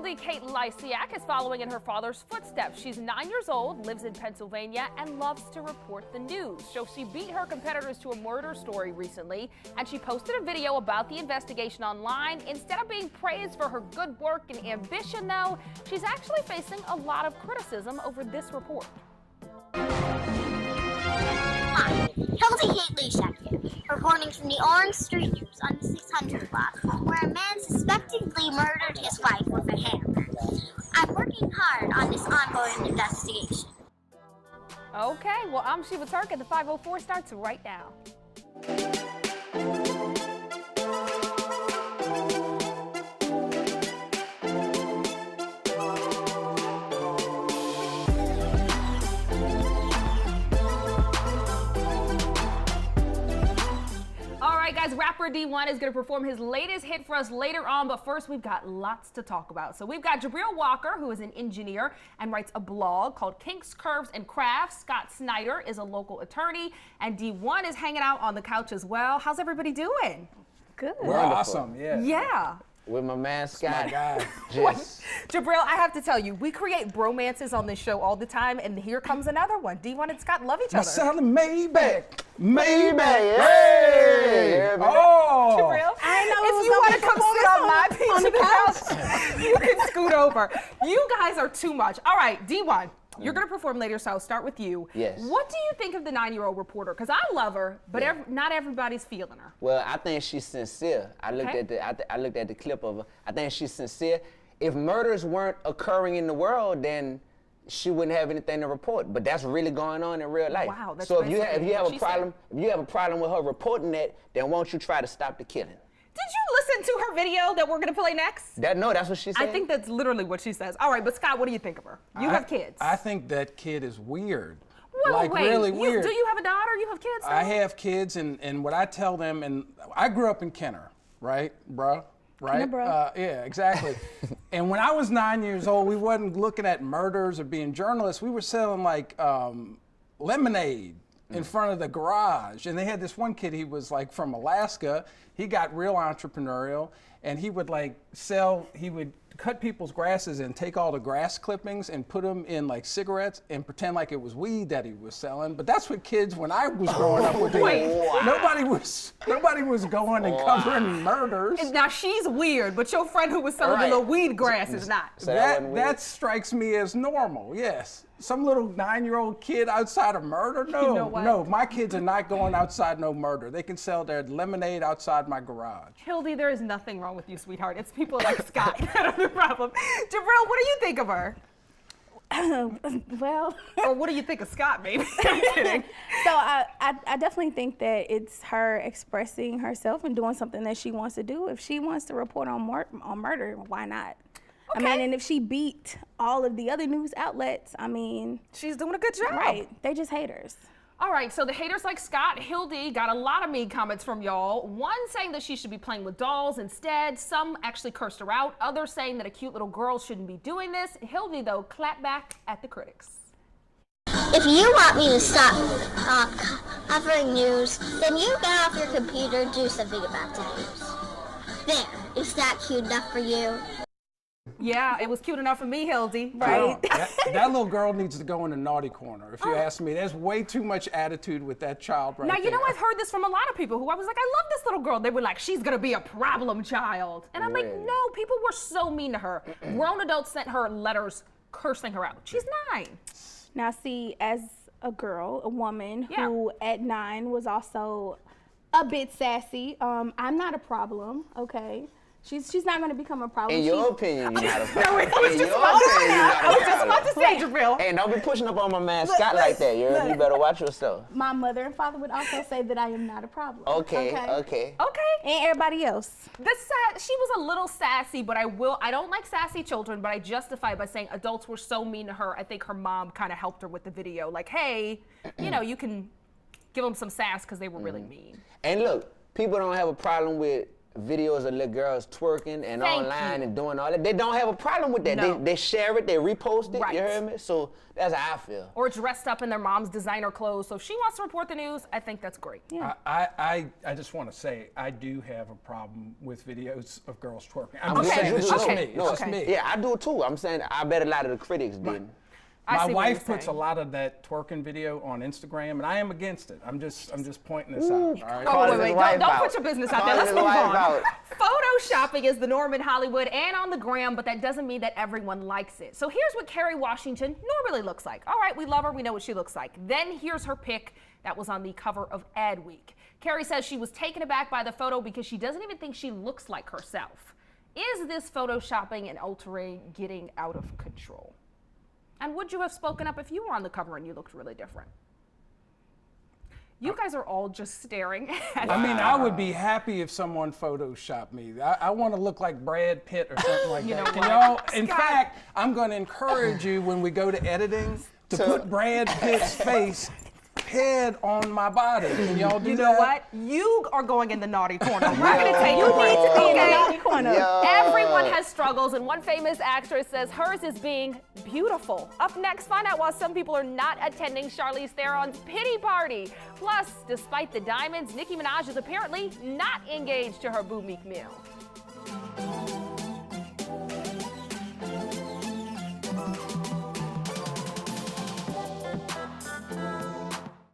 Hildy Kate Lysiak is following in her father's footsteps. She's 9 years old, lives in Pennsylvania, and loves to report the news. So she beat her competitors to a murder story recently, and she posted a video about the investigation online. Instead of being praised for her good work and ambition, though, she's actually facing a lot of criticism over this report. Hi, Hildy Kate Lysiak here, reporting from the Orange Street News on the 600 block, where a man suspectedly murdered his wife with a hammer. I'm working hard on this ongoing investigation. Okay, well, I'm Shiva Turk, and the 504 starts right now. Guys, rapper Dee-1 is going to perform his latest hit for us later on, but first we've got lots to talk about. So we've got Jabreel Walker, who is an engineer and writes a blog called Kinks, Curves, and Crafts. Scott Schneider is a local attorney, and Dee-1 is hanging out on the couch as well. How's everybody doing? Good. We're awesome, yeah. Yeah. With my man Scott. Jabreel, I have to tell you, we create bromances on this show all the time, and here comes another one. Dee-1 and Scott love each other. Selling Maybach. Maybach. Hey! Oh! Jabreel, I know if you want to come sit on my piece of the couch, you can scoot over. You guys are too much. All right, Dee-1. You're going to perform later, so I'll start with you. Yes. What do you think of the 9-year-old reporter? Because I love her, but not everybody's feeling her. Well, I think she's sincere. I looked at the clip of her. I think she's sincere. If murders weren't occurring in the world, then she wouldn't have anything to report. But that's really going on in real life. Wow, that's so if you have a problem with her reporting that, then won't you try to stop the killing? Did you listen to her video that we're going to play next? No, that's what she said. I think that's literally what she says. All right, but Scott, what do you think of her? You have kids. I think that kid is weird. Well, like wait, really weird. Do you have a daughter? You have kids? I have kids, and what I tell them, and I grew up in Kenner, right, bruh? Right? Yeah, exactly. And when I was 9 years old, we wasn't looking at murders or being journalists. We were selling like lemonade in front of the garage. And they had this one kid, he was like from Alaska. He got real entrepreneurial, and he would he would cut people's grasses and take all the grass clippings and put them in like cigarettes and pretend like it was weed that he was selling. But that's what kids, when I was growing up, were doing. Nobody was going and covering murders. Now she's weird, but your friend who was selling the little weed grass is not. So that strikes me as normal, yes. Some little 9-year-old kid outside of murder? No, You know what? no, my kids are not going outside no murder. They can sell their lemonade outside my garage. Hildy, there is nothing wrong with you, sweetheart. It's people like Scott that are the problem. Jabreel, what do you think of her? Well, or what do you think of Scott, baby? I'm kidding. So I definitely think that it's her expressing herself and doing something that she wants to do. If she wants to report on murder, why not? Okay. I mean, and if she beat all of the other news outlets, I mean, she's doing a good job. Right. They just haters. All right, so the haters like Scott, Hildy got a lot of mean comments from y'all. One saying that she should be playing with dolls instead. Some actually cursed her out. Others saying that a cute little girl shouldn't be doing this. Hildy, though, clapped back at the critics. If you want me to stop covering news, then you get off your computer and do something about the news. There, is that cute enough for you? Yeah, it was cute enough for me, Hildy. Right. That little girl needs to go in the naughty corner, if you ask me. There's way too much attitude with that child right now, there. you know, I've heard this from a lot of people who I was like, I love this little girl. They were like, she's going to be a problem child. And I'm like, no, people were so mean to her. Grown adults sent her letters cursing her out. She's 9. Now, see, as a girl, a woman who at 9 was also a bit sassy, I'm not a problem, okay? She's not going to become a problem. In your opinion, you're not a problem. I was just about to say, Jabreel. Hey, don't be pushing up on my man Scott like that. You better watch yourself. My mother and father would also say that I am not a problem. Okay. And everybody else. She was a little sassy, but I don't like sassy children, but I justify it by saying adults were so mean to her. I think her mom kind of helped her with the video. Like, hey, you know, you can give them some sass because they were really mean. And look, people don't have a problem with videos of little girls twerking and online and doing all that. They don't have a problem with that. No. They share it, they repost it, Right. you hear me? So that's how I feel. Or dressed up in their mom's designer clothes. So if she wants to report the news, I think that's great. Yeah. I just want to say I do have a problem with videos of girls twerking. I'm Okay, just saying, it's just okay, me. It's just okay. me. Yeah, I do it too. I'm saying I bet a lot of the critics didn't. I My see what wife you're puts a saying. lot of that twerking video on Instagram, and I am against it. I'm just pointing this out. All right. Oh, wait, his wife don't out. put your business out Call there. Let's his move wife on. out. Photoshopping is the norm in Hollywood and on the gram, but that doesn't mean that everyone likes it. So here's what Kerry Washington normally looks like. All right, we love her. We know what she looks like. Then here's her pic that was on the cover of Ad Week. Kerry says she was taken aback by the photo because she doesn't even think she looks like herself. Is this photoshopping and altering getting out of control? And would you have spoken up if you were on the cover and you looked really different? You guys are all just staring at I mean, I would be happy if someone photoshopped me. I want to look like Brad Pitt or something like You that. know Can what? y'all? In Scott. fact, I'm going to encourage you when we go to editing to put Brad Pitt's face head on my body. Can y'all do that? You know what? You are going in the naughty corner. We're going to take a break. in the Okay? naughty corner. Everyone has struggles, and one famous actress says hers is being beautiful. Up next, find out why some people are not attending Charlize Theron's pity party. Plus, despite the diamonds, Nicki Minaj is apparently not engaged to her boo Meek Mill.